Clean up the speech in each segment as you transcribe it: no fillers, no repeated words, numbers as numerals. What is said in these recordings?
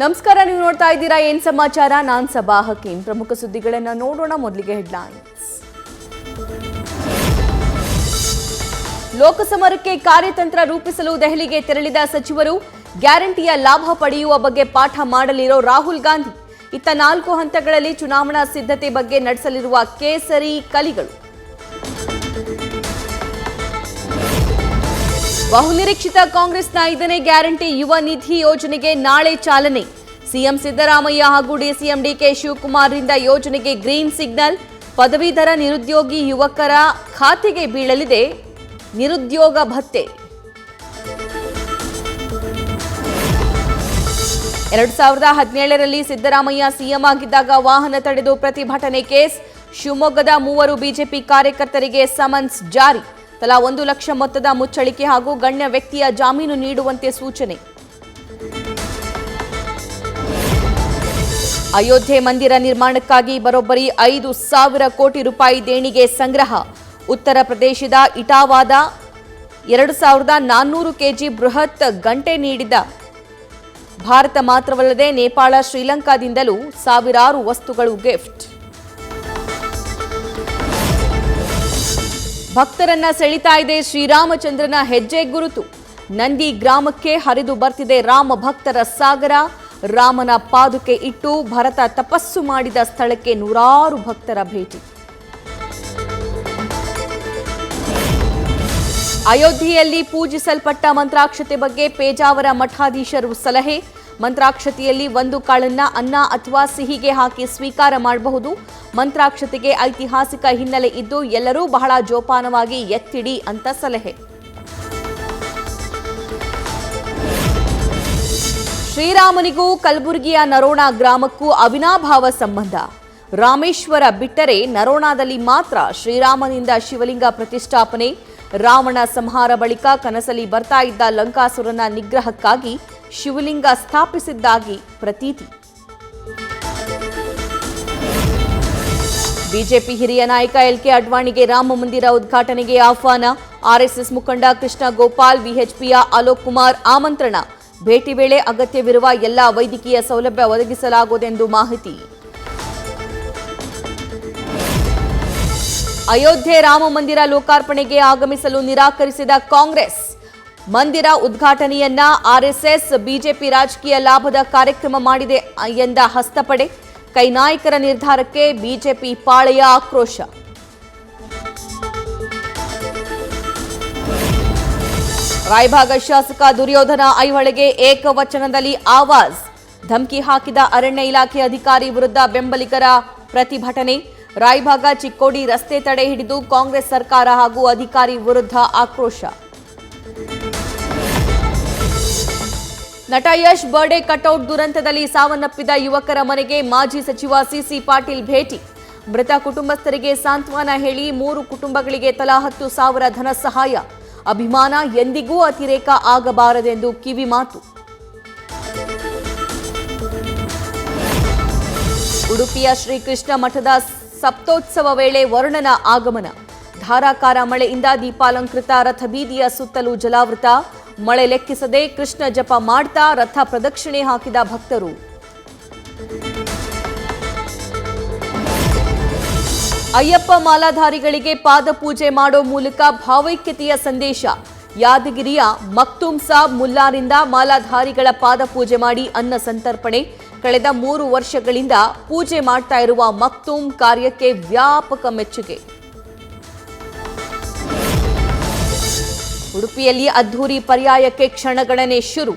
ನಮಸ್ಕಾರ, ನೀವು ನೋಡ್ತಾ ಇದ್ದೀರಾ ಏನ್ ಸಮಾಚಾರ. ನಾನ್ ಸಬಾ ಹಕೀಂ. ಪ್ರಮುಖ ಸುದ್ದಿಗಳನ್ನು ನೋಡೋಣ. ಮೊದಲಿಗೆ ಹೆಡ್ಲೈನ್ಸ್. ಲೋಕಸಮರಕ್ಕೆ ಕಾರ್ಯತಂತ್ರ ರೂಪಿಸಲು ದೆಹಲಿಗೆ ತೆರಳಿದ ಸಚಿವರು, ಗ್ಯಾರಂಟಿಯ ಲಾಭ ಪಡೆಯುವ ಬಗ್ಗೆ ಪಾಠ ಮಾಡಲಿರೋ ರಾಹುಲ್ ಗಾಂಧಿ. ಇತ್ತ 4 ಹಂತಗಳಲ್ಲಿ ಚುನಾವಣಾ ಸಿದ್ಧತೆ ಬಗ್ಗೆ ನಡೆಸಲಿರುವ ಕೇಸರಿ ಕಲಿಗಳು. ಬಹುನಿರೀಕ್ಷಿತ ಕಾಂಗ್ರೆಸ್ನ 5ನೇ ಗ್ಯಾರಂಟಿ ಯುವ ನಿಧಿ ಯೋಜನೆಗೆ ನಾಳೆ ಚಾಲನೆ. ಸಿಎಂ ಸಿದ್ದರಾಮಯ್ಯ ಹಾಗೂ ಡಿಸಿಎಂ ಡಿಕೆ ಶಿವಕುಮಾರ್ ರಿಂದ ಯೋಜನೆಗೆ ಗ್ರೀನ್ ಸಿಗ್ನಲ್. ಪದವೀಧರ ನಿರುದ್ಯೋಗಿ ಯುವಕರ ಖಾತೆಗೆ ಬೀಳಲಿದೆ ನಿರುದ್ಯೋಗ ಭತ್ಯೆ. 2017ರಲ್ಲಿ ಸಿದ್ದರಾಮಯ್ಯ ಸಿಎಂ ಆಗಿದ್ದಾಗ ವಾಹನ ತಡೆದು ಪ್ರತಿಭಟನೆ ಕೇಸ್. ಶಿವಮೊಗ್ಗದ 3 ಬಿಜೆಪಿ ಕಾರ್ಯಕರ್ತರಿಗೆ ಸಮನ್ಸ್ ಜಾರಿ. ತಲಾ 1 ಲಕ್ಷ ಮೊತ್ತದ ಮುಚ್ಚಳಿಕೆ ಹಾಗೂ ಗಣ್ಯ ವ್ಯಕ್ತಿಯ ಜಾಮೀನು ನೀಡುವಂತೆ ಸೂಚನೆ. ಅಯೋಧ್ಯೆ ಮಂದಿರ ನಿರ್ಮಾಣಕ್ಕಾಗಿ ಬರೋಬ್ಬರಿ 5,000 ಕೋಟಿ ರೂಪಾಯಿ ದೇಣಿಗೆ ಸಂಗ್ರಹ. ಉತ್ತರ ಪ್ರದೇಶದ ಇಟಾವಾದ 2,400 ಕೆಜಿ ಬೃಹತ್ ಗಂಟೆ ನೀಡಿದ ಭಾರತ ಮಾತ್ರವಲ್ಲದೆ ನೇಪಾಳ, ಶ್ರೀಲಂಕಾದಿಂದಲೂ ಸಾವಿರಾರು ವಸ್ತುಗಳು ಗಿಫ್ಟ್. ಭಕ್ತರನ್ನ ಸೆಳಿತಾ ಇದೆ ಶ್ರೀರಾಮಚಂದ್ರನ ಹೆಜ್ಜೆ ಗುರುತು. ನಂದಿ ಗ್ರಾಮಕ್ಕೆ ಹರಿದು ಬರ್ತಿದೆ ರಾಮ ಭಕ್ತರ ಸಾಗರ. ರಾಮನ ಪಾದುಕೆ ಇಟ್ಟು ಭರತ ತಪಸ್ಸು ಮಾಡಿದ ಸ್ಥಳಕ್ಕೆ ನೂರಾರು ಭಕ್ತರ ಭೇಟಿ. ಅಯೋಧ್ಯೆಯಲ್ಲಿ ಪೂಜಿಸಲ್ಪಟ್ಟ ಮಂತ್ರಾಕ್ಷತೆ ಬಗ್ಗೆ ಪೇಜಾವರ ಮಠಾಧೀಶರು ಸಲಹೆ. ಮಂತ್ರಾಕ್ಷತೆಯಲ್ಲಿ 1 ಕಾಳನ್ನ ಅನ್ನ ಅಥವಾ ಸಿಹಿಗೆ ಹಾಕಿ ಸ್ವೀಕಾರ ಮಾಡಬಹುದು. ಮಂತ್ರಾಕ್ಷತೆಗೆ ಐತಿಹಾಸಿಕ ಹಿನ್ನೆಲೆ ಇದ್ದು ಎಲ್ಲರೂ ಬಹಳ ಜೋಪಾನವಾಗಿ ಎತ್ತಿಡಿ ಅಂತ ಸಲಹೆ. ಶ್ರೀರಾಮನಿಗೂ ಕಲಬುರಗಿಯ ನರೋಣ ಗ್ರಾಮಕ್ಕೂ ಅವಿನಾಭಾವ ಸಂಬಂಧ. ರಾಮೇಶ್ವರ ಬಿಟ್ಟರೆ ನರೋಣಾದಲ್ಲಿ ಮಾತ್ರ ಶ್ರೀರಾಮನಿಂದ ಶಿವಲಿಂಗ ಪ್ರತಿಷ್ಠಾಪನೆ. ರಾವಣ ಸಂಹಾರ ಬಳಿಕ ಕನಸಲ್ಲಿ ಬರ್ತಾ ಇದ್ದ ಲಂಕಾಸುರನ ನಿಗ್ರಹಕ್ಕಾಗಿ ಶಿವಲಿಂಗ ಸ್ಥಾಪಿಸಿದ್ದಾಗಿ ಪ್ರತೀತಿ. ಬಿಜೆಪಿ ಹಿರಿಯ ನಾಯಕ ಎಲ್ಕೆ ಅಡ್ವಾಣಿಗೆ ರಾಮ ಮಂದಿರ ಉದ್ಘಾಟನೆಗೆ ಆಹ್ವಾನ. ಆರ್ಎಸ್ಎಸ್ ಮುಖಂಡ ಕೃಷ್ಣ ಗೋಪಾಲ್, ವಿಎಚ್ಪಿಯ ಅಲೋಕ್ ಕುಮಾರ್ ಆಮಂತ್ರಣ. ಭೇಟಿ ವೇಳೆ ಅಗತ್ಯವಿರುವ ಎಲ್ಲ ವೈದ್ಯಕೀಯ ಸೌಲಭ್ಯ ಒದಗಿಸಲಾಗುವುದೆಂದು ಮಾಹಿತಿ. ಅಯೋಧ್ಯೆ ರಾಮ ಮಂದಿರ ಲೋಕಾರ್ಪಣೆಗೆ ಆಗಮಿಸಲು ನಿರಾಕರಿಸಿದ ಕಾಂಗ್ರೆಸ್. ಮಂದಿರ ಉದ್ಘಾಟನೆಯನ್ನ ಆರ್ಎಸ್ಎಸ್ ಬಿಜೆಪಿ ರಾಜಕೀಯ ಲಾಭದ ಕಾರ್ಯಕ್ರಮ ಮಾಡಿದೆ ಎಂದ ಹಸ್ತಪಡೆ. ಕೈ ನಾಯಕರ ನಿರ್ಧಾರಕ್ಕೆ ಬಿಜೆಪಿ ಪಾಳೆಯ ಆಕ್ರೋಶ. ರಾಯಭಾಗ ಶಾಸಕ ದುರ್ಯೋಧನ ಐಹೊಳೆಗೆ ಏಕವಚನದಲ್ಲಿ ಆವಾಜ್. ಧಮಕಿ ಹಾಕಿದ ಅರಣ್ಯ ಇಲಾಖೆ ಅಧಿಕಾರಿ ವಿರುದ್ಧ ಬೆಂಬಲಿಗರ ಪ್ರತಿಭಟನೆ. ರಾಯಭಾಗ ಚಿಕ್ಕೋಡಿ ರಸ್ತೆ ತಡೆ ಹಿಡಿದು ಕಾಂಗ್ರೆಸ್ ಸರ್ಕಾರ ಹಾಗೂ ಅಧಿಕಾರಿ ವಿರುದ್ಧ ಆಕ್ರೋಶ. ನಟ ಯಶ್ ಬರ್ಡೇ ಕಟೌಟ್ ದುರಂತದಲ್ಲಿ ಸಾವನ್ನಪ್ಪಿದ ಯುವಕರ ಮನೆಗೆ ಮಾಜಿ ಸಚಿವ ಸಿಸಿ ಪಾಟೀಲ್ ಭೇಟಿ. ಮೃತ ಕುಟುಂಬಸ್ಥರಿಗೆ ಸಾಂತ್ವನ ಹೇಳಿ 3 ಕುಟುಂಬಗಳಿಗೆ ತಲಾ 10,000 ಧನ ಸಹಾಯ. ಅಭಿಮಾನ ಎಂದಿಗೂ ಅತಿರೇಕ ಆಗಬಾರದೆಂದು ಕಿವಿಮಾತು. ಉಡುಪಿಯ ಶ್ರೀಕೃಷ್ಣ ಮಠದ ಸಪ್ತೋತ್ಸವ ವೇಳೆ ವರುಣನ ಆಗಮನ. ಧಾರಾಕಾರ ಮಳೆಯಿಂದ ದೀಪಾಲಂಕೃತ ರಥಬೀದಿಯ ಸುತ್ತಲೂ ಜಲಾವೃತ. ಮಳೆ ಲೆಕ್ಕಿಸದೆ ಕೃಷ್ಣ ಜಪ ಮಾಡ್ತಾ ರಥ ಪ್ರದಕ್ಷಿಣೆ ಹಾಕಿದ ಭಕ್ತರು. ಅಯ್ಯಪ್ಪ ಮಾಲಾಧಾರಿಗಳಿಗೆ ಪಾದಪೂಜೆ ಮಾಡೋ ಮೂಲಕ ಭಾವೈಕ್ಯತೆಯ ಸಂದೇಶ. ಯಾದಗಿರಿಯ ಮಕ್ತುಮ್ ಸಾಬ್ ಮುಲ್ಲಾರಿಂದ ಮಾಲಾಧಾರಿಗಳ ಪಾದಪೂಜೆ ಮಾಡಿ ಅನ್ನ ಸಂತರ್ಪಣೆ. ಕಳೆದ 3 ವರ್ಷಗಳಿಂದ ಪೂಜೆ ಮಾಡ್ತಾ ಇರುವ ಮಕ್ತುಮ್ ಕಾರ್ಯಕ್ಕೆ ವ್ಯಾಪಕ ಮೆಚ್ಚುಗೆ. ಉಡುಪಿಯಲ್ಲಿ ಅದ್ಧೂರಿ ಪರ್ಯಾಯಕ್ಕೆ ಕ್ಷಣಗಣನೆ ಶುರು.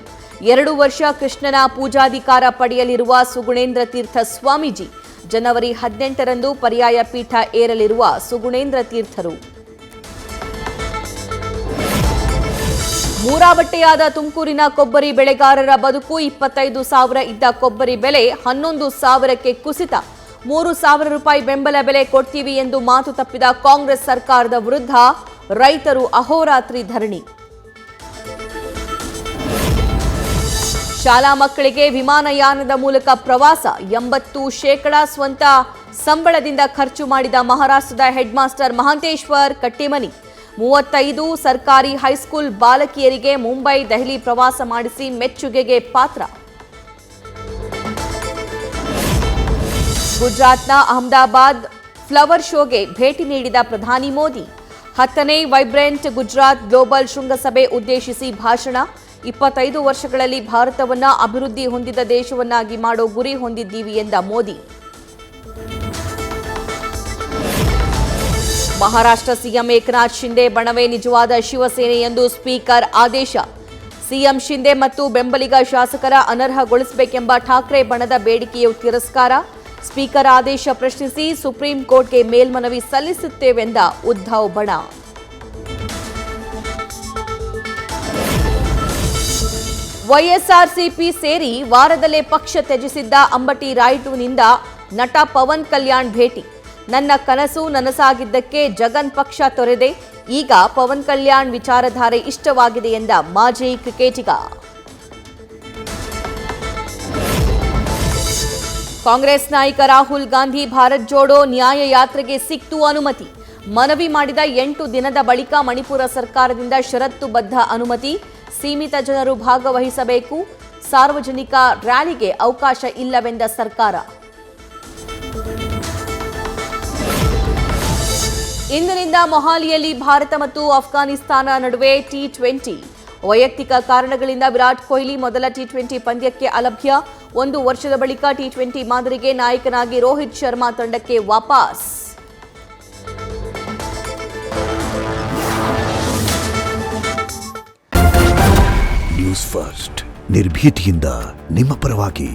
2 ವರ್ಷ ಕೃಷ್ಣನ ಪೂಜಾಧಿಕಾರ ಪಡೆಯಲಿರುವ ಸುಗುಣೇಂದ್ರ ತೀರ್ಥ ಸ್ವಾಮೀಜಿ. ಜನವರಿ 18ರಂದು ಪರ್ಯಾಯ ಪೀಠ ಏರಲಿರುವ ಸುಗುಣೇಂದ್ರ ತೀರ್ಥರು. ಮೂರಾಬಟ್ಟೆಯಾದ ತುಮಕೂರಿನ ಕೊಬ್ಬರಿ ಬೆಳೆಗಾರರ ಬದುಕು. 25,000 ಇದ್ದ ಕೊಬ್ಬರಿ ಬೆಲೆ 11,000ಕ್ಕೆ ಕುಸಿತ. 3,000 ರೂಪಾಯಿ ಬೆಂಬಲ ಬೆಲೆ ಕೊಡ್ತೀವಿ ಎಂದು ಮಾತು ತಪ್ಪಿದ ಕಾಂಗ್ರೆಸ್ ಸರ್ಕಾರದ ವಿರುದ್ಧ ರೈತರು ಅಹೋರಾತ್ರಿ ಧರಣಿ. ಶಾಲಾ ಮಕ್ಕಳಿಗೆ ವಿಮಾನಯಾನದ ಮೂಲಕ ಪ್ರವಾಸ. 80% ಸ್ವಂತ ಸಂಬಳದಿಂದ ಖರ್ಚು ಮಾಡಿದ ಮಹಾರಾಷ್ಟ್ರದ ಹೆಡ್ ಮಾಸ್ಟರ್ ಮಹಾಂತೇಶ್ವರ್ ಕಟ್ಟಿಮನಿ. 35 ಸರ್ಕಾರಿ ಹೈಸ್ಕೂಲ್ ಬಾಲಕಿಯರಿಗೆ ಮುಂಬೈ ದೆಹಲಿ ಪ್ರವಾಸ ಮಾಡಿಸಿ ಮೆಚ್ಚುಗೆಗೆ ಪಾತ್ರ. ಗುಜರಾತ್ನ ಅಹಮದಾಬಾದ್ ಫ್ಲವರ್ ಶೋಗೆ ಭೇಟಿ ನೀಡಿದ ಪ್ರಧಾನಿ ಮೋದಿ 10ನೇ ವೈಬ್ರೆಂಟ್ ಗುಜರಾತ್ ಗ್ಲೋಬಲ್ ಶೃಂಗಸಭೆ ಉದ್ದೇಶಿಸಿ ಭಾಷಣ 25 ವರ್ಷಗಳಲ್ಲಿ ಭಾರತವನ್ನ ಅಭಿವೃದ್ಧಿ ಹೊಂದಿದ ದೇಶವನ್ನಾಗಿ ಮಾಡೋ ಗುರಿ ಹೊಂದಿದ್ದೀವಿ ಎಂದ ಮೋದಿ. ಮಹಾರಾಷ್ಟ್ರ ಸಿಎಂ ಏಕನಾಥ್ ಶಿಂದೆ ಬಣವೇ ನಿಜವಾದ ಶಿವಸೇನೆ ಎಂದು ಸ್ಪೀಕರ್ ಆದೇಶ. ಸಿಎಂ ಶಿಂದೆ ಮತ್ತು ಬೆಂಬಲಿಗ ಶಾಸಕರ ಅನರ್ಹಗೊಳಿಸಬೇಕೆಂಬ ಠಾಕ್ರೆ ಬಣದ ಬೇಡಿಕೆಯು ತಿರಸ್ಕಾರ. ಸ್ಪೀಕರ್ ಆದೇಶ ಪ್ರಶ್ನಿಸಿ ಸುಪ್ರೀಂ ಕೋರ್ಟ್ಗೆ ಮೇಲ್ಮನವಿ ಸಲ್ಲಿಸುತ್ತೇವೆಂದ ಉದ್ಧವ್ ಬಣ. ವೈಎಸ್ಆರ್ಸಿಪಿ ಸೇರಿ ವಾರದಲ್ಲೇ ಪಕ್ಷ ತ್ಯಜಿಸಿದ್ದ ಅಂಬಟಿ ರಾಯುಡುನಿಂದ ನಟ ಪವನ್ ಕಲ್ಯಾಣ್ ಭೇಟಿ. ನನ್ನ ಕನಸು ನನಸಾಗಿದ್ದಕ್ಕೆ ಜಗನ್ ಪಕ್ಷ ತೊರೆದೆ. ಈಗ ಪವನ್ ಕಲ್ಯಾಣ್ ವಿಚಾರಧಾರೆ ಇಷ್ಟವಾಗಿದೆ ಎಂದ ಮಾಜಿ ಕ್ರಿಕೆಟಿಗ. ಕಾಂಗ್ರೆಸ್ ನಾಯಕ ರಾಹುಲ್ ಗಾಂಧಿ ಭಾರತ್ ಜೋಡೋ ನ್ಯಾಯ ಯಾತ್ರೆಗೆ ಸಿಕ್ತು ಅನುಮತಿ. ಮನವಿ ಮಾಡಿದ 8 ದಿನದ ಬಳಿಕ ಮಣಿಪುರ ಸರ್ಕಾರದಿಂದ ಷರತ್ತುಬದ್ಧ ಅನುಮತಿ. ಸೀಮಿತ ಜನರು ಭಾಗವಹಿಸಬೇಕು. ಸಾರ್ವಜನಿಕ ರ್ಯಾಲಿಗೆ ಅವಕಾಶ ಇಲ್ಲವೆಂದ ಸರ್ಕಾರ. ಇಂದಿನಿಂದ ಮೊಹಾಲಿಯಲ್ಲಿ ಭಾರತ ಮತ್ತು ಅಫ್ಘಾನಿಸ್ತಾನ ನಡುವೆ ಟಿ20. ವೈಯಕ್ತಿಕ ಕಾರಣಗಳಿಂದ ವಿರಾಟ್ ಕೊಹ್ಲಿ ಮೊದಲ ಟಿ20 ಪಂದ್ಯಕ್ಕೆ ಅಲಭ್ಯ. 1 ವರ್ಷದ ಬಳಿಕ ಟಿ20 ಮಾದರಿಗೆ ನಾಯಕನಾಗಿ ರೋಹಿತ್ ಶರ್ಮಾ ತಂಡಕ್ಕೆ ವಾಪಸ್. ನ್ಯೂಸ್ ಫಸ್ಟ್ ನಿರ್ಭೀತಿಯಿಂದ ನಿಮ್ಮ ಪರವಾಗಿ.